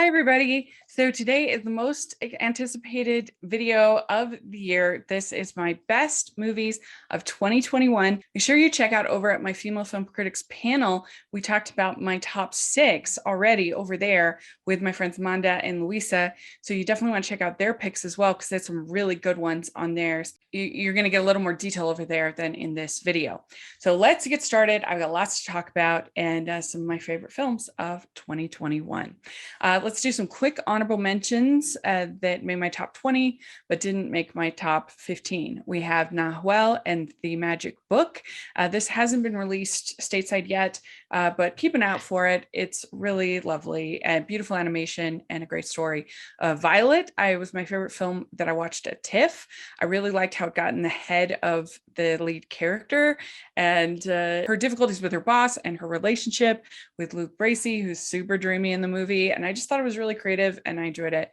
everybody. So today is the most anticipated video of the year. This is my best movies of 2021. Make sure you check out over at my Female Film Critics panel. We talked about my top 6 already over there with my friends Manda and Luisa. So you definitely want to check out their picks as well, because there's some really good ones on theirs. You're going to get a little more detail over there than in this video. So let's get started. I've got lots to talk about and some of my favorite films of 2021. Let's do some quick honorable mentions that made my top 20, but didn't make my top 15. We have Nahuel and the Magic Book. This hasn't been released stateside yet, but keep an eye out for it. It's really lovely and beautiful animation and a great story. Violet, was my favorite film that I watched at TIFF. I really liked how it got in the head of the lead character and her difficulties with her boss and her relationship with Luke Bracey, who's super dreamy in the movie. And I just thought it was really creative and I enjoyed it.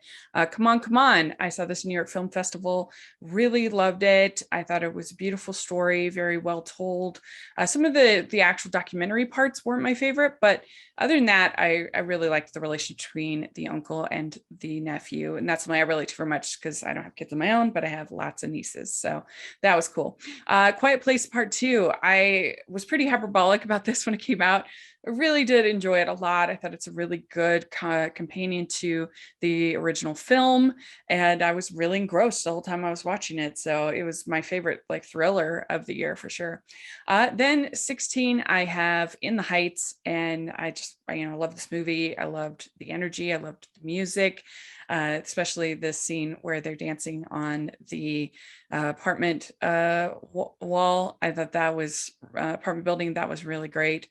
Come On, Come On. I saw this New York Film Festival, really loved it. I thought it was a beautiful story, very well told. Some of the actual documentary parts weren't my favorite, but other than that, I really liked the relationship between the uncle and the nephew. And that's something I relate to very much because I don't have kids of my own, but I have lots of nieces. So that was cool. Quiet Place Part 2. I was pretty hyperbolic about this when it came out. I really did enjoy it a lot. I thought it's a really good companion to the original film, and I was really engrossed the whole time I was watching it. So it was my favorite thriller of the year for sure. Then 16, I have In the Heights, and I love this movie. I loved the energy. I loved the music. Especially this scene where they're dancing on the apartment wall. I thought that was apartment building. That was really great.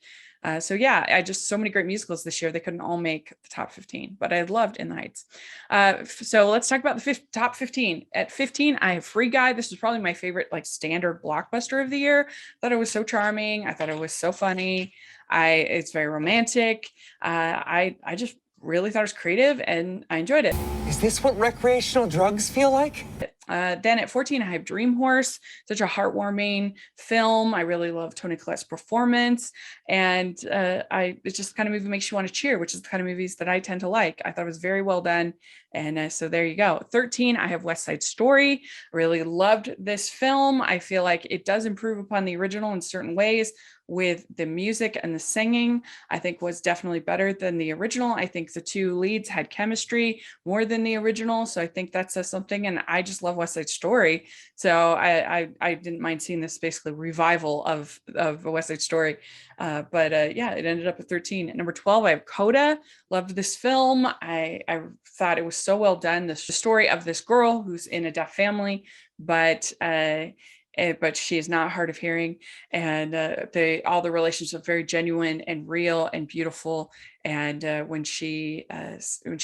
So yeah, so many great musicals this year. They couldn't all make the top 15, but I loved In the Heights. So let's talk about the top 15. At 15, I have Free Guy. This is probably my favorite standard blockbuster of the year. I thought it was so charming. I thought it was so funny. It's very romantic. I just really thought it was creative and I enjoyed it. Is this what recreational drugs feel like? Then at 14, I have Dream Horse, such a heartwarming film. I really love Toni Collette's performance. And it's just the kind of movie that makes you want to cheer, which is the kind of movies that I tend to like. I thought it was very well done. And so there you go. 13, I have West Side Story. I really loved this film. I feel like it does improve upon the original in certain ways, with the music and the singing. I think was definitely better than the original. I think the two leads had chemistry more than the original. So I think that says something. And I just love West Side Story. So I didn't mind seeing this basically revival of a West Side Story. But yeah, it ended up at 13. At number 12, I have Coda. Loved this film. I thought it was so well done. The story of this girl who's in a deaf family, but she is not hard of hearing, and all the relationships are very genuine and real and beautiful. And when she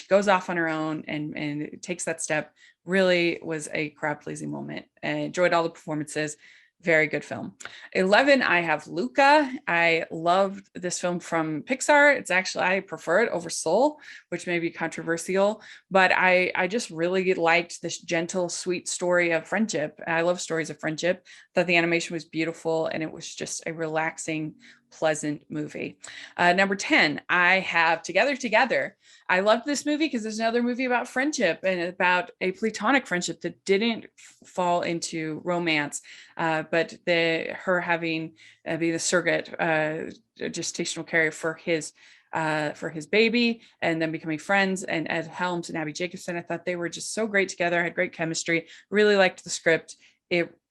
goes off on her own and takes that step, really was a crowd pleasing moment. And I enjoyed all the performances. Very good film. 11, I have Luca. I loved this film from Pixar. I prefer it over Soul, which may be controversial, but I just really liked this gentle, sweet story of friendship. I love stories of friendship. Thought the animation was beautiful and it was just a relaxing, pleasant movie. Number 10, I have Together. I loved this movie because there's another movie about friendship and about a platonic friendship that didn't fall into romance, but her having be the surrogate gestational carrier for his baby, and then becoming friends. And Ed Helms and Abby Jacobson, I thought they were just so great together. Had great chemistry. Really liked the script.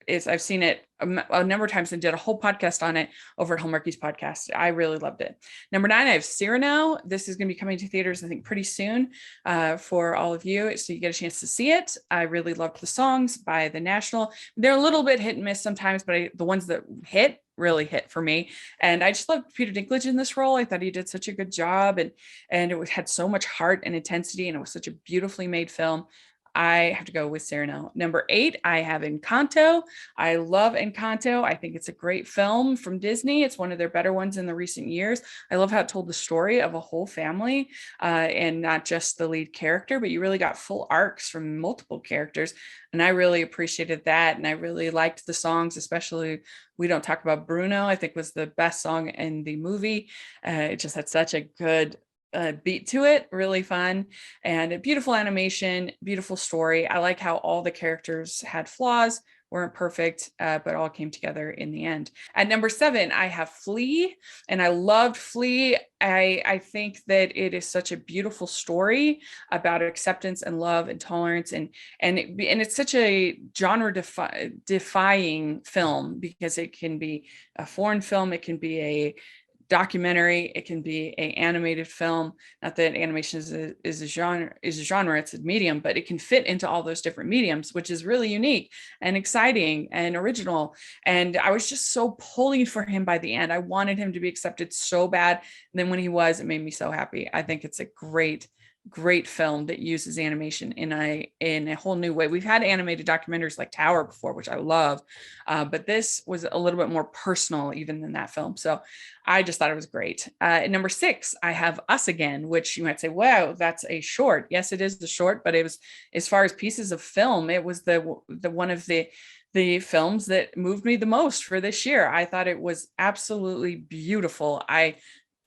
I've seen it a number of times and did a whole podcast on it over at Hallmarkies podcast. I really loved it. Number 9, I have Cyrano. This is going to be coming to theaters, I think, pretty soon for all of you, so you get a chance to see it. I really loved the songs by The National. They're a little bit hit and miss sometimes, but the ones that really hit for me. And I just loved Peter Dinklage in this role. I thought he did such a good job, and it had so much heart and intensity, and it was such a beautifully made film. I have to go with Cyrano. Number 8, I have Encanto. I love Encanto. I think it's a great film from Disney. It's one of their better ones in the recent years. I love how it told the story of a whole family and not just the lead character, but you really got full arcs from multiple characters. And I really appreciated that. And I really liked the songs, especially We Don't Talk About Bruno, I think was the best song in the movie. It just had such a good beat to it, really fun, and a beautiful animation, beautiful story. I like how all the characters had flaws, weren't perfect, but all came together in the end. At number 7, I have Flea, and I loved Flea. I think that it is such a beautiful story about acceptance and love and tolerance, and it's such a genre defying film, because it can be a foreign film, it can be a documentary, it can be a animated film. Not that animation is a genre, it's a medium, but it can fit into all those different mediums, which is really unique and exciting and original. And I was just so pulling for him by the end. I wanted him to be accepted so bad, and then when he was, it made me so happy. I think it's a great film that uses animation in a whole new way. We've had animated documentaries like Tower before, which I love, but this was a little bit more personal even than that film. So I just thought it was great. At number 6, I have Us Again, which you might say, wow, that's a short. Yes, it is the short, but it was, as far as pieces of film, it was the one of the films that moved me the most for this year. I thought it was absolutely beautiful. I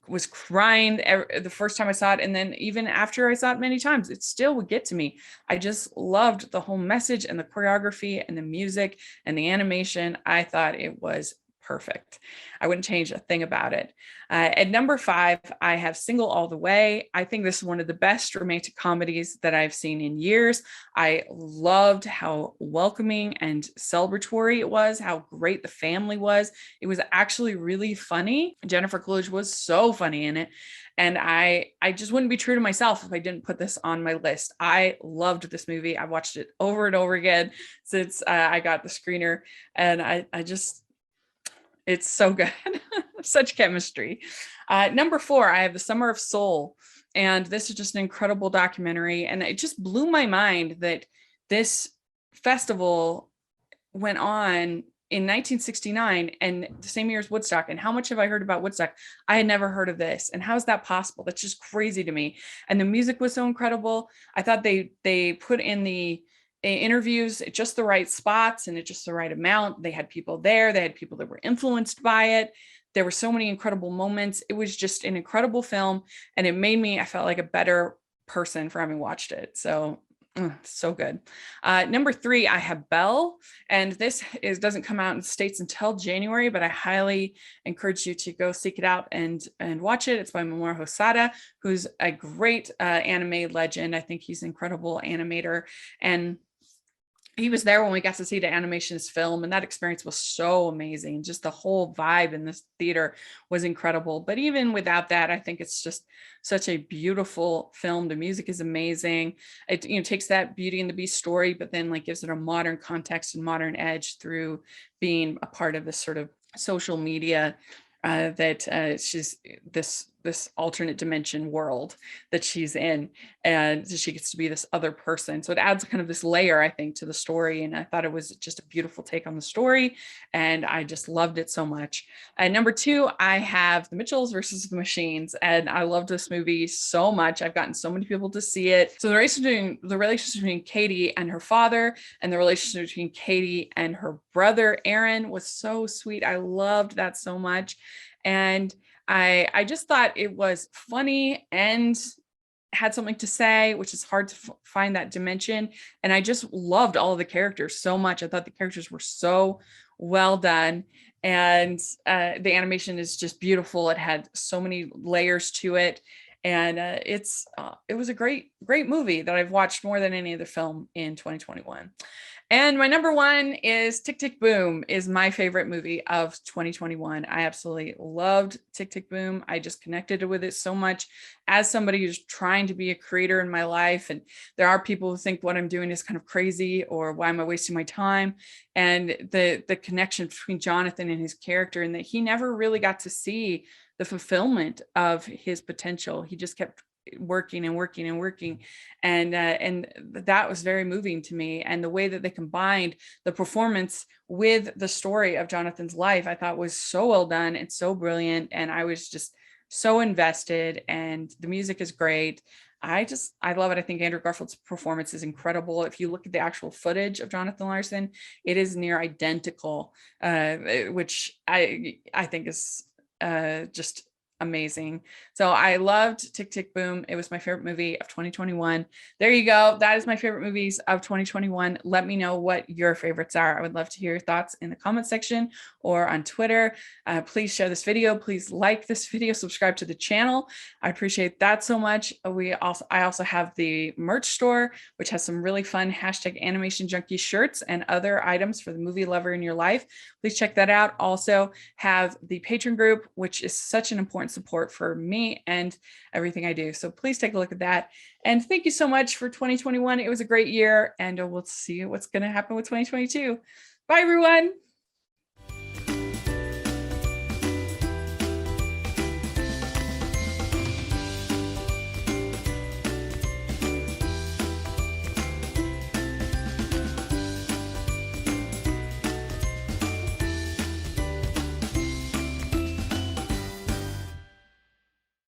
was crying the first time I saw it, and then even after I saw it many times, it still would get to me. I just loved the whole message and the choreography and the music and the animation. I thought it was perfect. I wouldn't change a thing about it. At number 5, I have Single All the Way. I think this is one of the best romantic comedies that I've seen in years. I loved how welcoming and celebratory it was, how great the family was. It was actually really funny. Jennifer Coolidge was so funny in it. And I just wouldn't be true to myself if I didn't put this on my list. I loved this movie. I watched it over and over again since I got the screener, and I just, it's so good. Such chemistry. Number 4, I have The Summer of Soul. And this is just an incredible documentary. And it just blew my mind that this festival went on in 1969 and the same year as Woodstock. And how much have I heard about Woodstock? I had never heard of this. And how is that possible? That's just crazy to me. And the music was so incredible. I thought they put in the interviews at just the right spots and at just the right amount. They had people there. They had people that were influenced by it. There were so many incredible moments. It was just an incredible film, and it made me, I felt like a better person for having watched it. So so good. Number 3, I have Belle, and this doesn't come out in the States until January, but I highly encourage you to go seek it out and watch it. It's by Mamoru Hosoda, who's a great anime legend. I think he's an incredible animator, and he was there when we got to see the animations film, and that experience was so amazing. Just the whole vibe in this theater was incredible. But even without that, I think it's just such a beautiful film. The music is amazing. It, takes that Beauty and the Beast story, but then like gives it a modern context and modern edge through being a part of this sort of social media that she's this alternate dimension world that she's in, and she gets to be this other person. So it adds kind of this layer, I think, to the story. And I thought it was just a beautiful take on the story, and I just loved it so much. And number 2, I have The Mitchells versus the Machines, and I loved this movie so much. I've gotten so many people to see it. So the relationship between Katie and her father, and the relationship between Katie and her brother Aaron, was so sweet. I loved that so much. And I just thought it was funny and had something to say, which is hard to find that dimension. And I just loved all of the characters so much. I thought the characters were so well done. And the animation is just beautiful. It had so many layers to it. And it was a great movie that I've watched more than any other film in 2021. And my number 1 is Tick, Tick, Boom, is my favorite movie of 2021. I absolutely loved Tick, Tick, Boom. I just connected with it so much as somebody who's trying to be a creator in my life. And there are people who think what I'm doing is kind of crazy, or why am I wasting my time? And the connection between Jonathan and his character, and that he never really got to see the fulfillment of his potential. He just kept working and working and working, and that was very moving to me. And the way that they combined the performance with the story of Jonathan's life, I thought was so well done and so brilliant, and I was just so invested. And the music is great. I love it. I think Andrew Garfield's performance is incredible. If you look at the actual footage of Jonathan Larson, it is near identical, which I think is just amazing. So I loved Tick Tick Boom. It was my favorite movie of 2021. There you go. That is my favorite movies of 2021. Let me know what your favorites are. I would love to hear your thoughts in the comment section or on Twitter. Please share this video. Please like this video, subscribe to the channel. I appreciate that so much. I also have the merch store, which has some really fun hashtag animation junkie shirts and other items for the movie lover in your life. Please check that out. Also have the Patreon group, which is such an important support for me and everything I do. So please take a look at that. And thank you so much for 2021. It was a great year, and we'll see what's going to happen with 2022. Bye, everyone.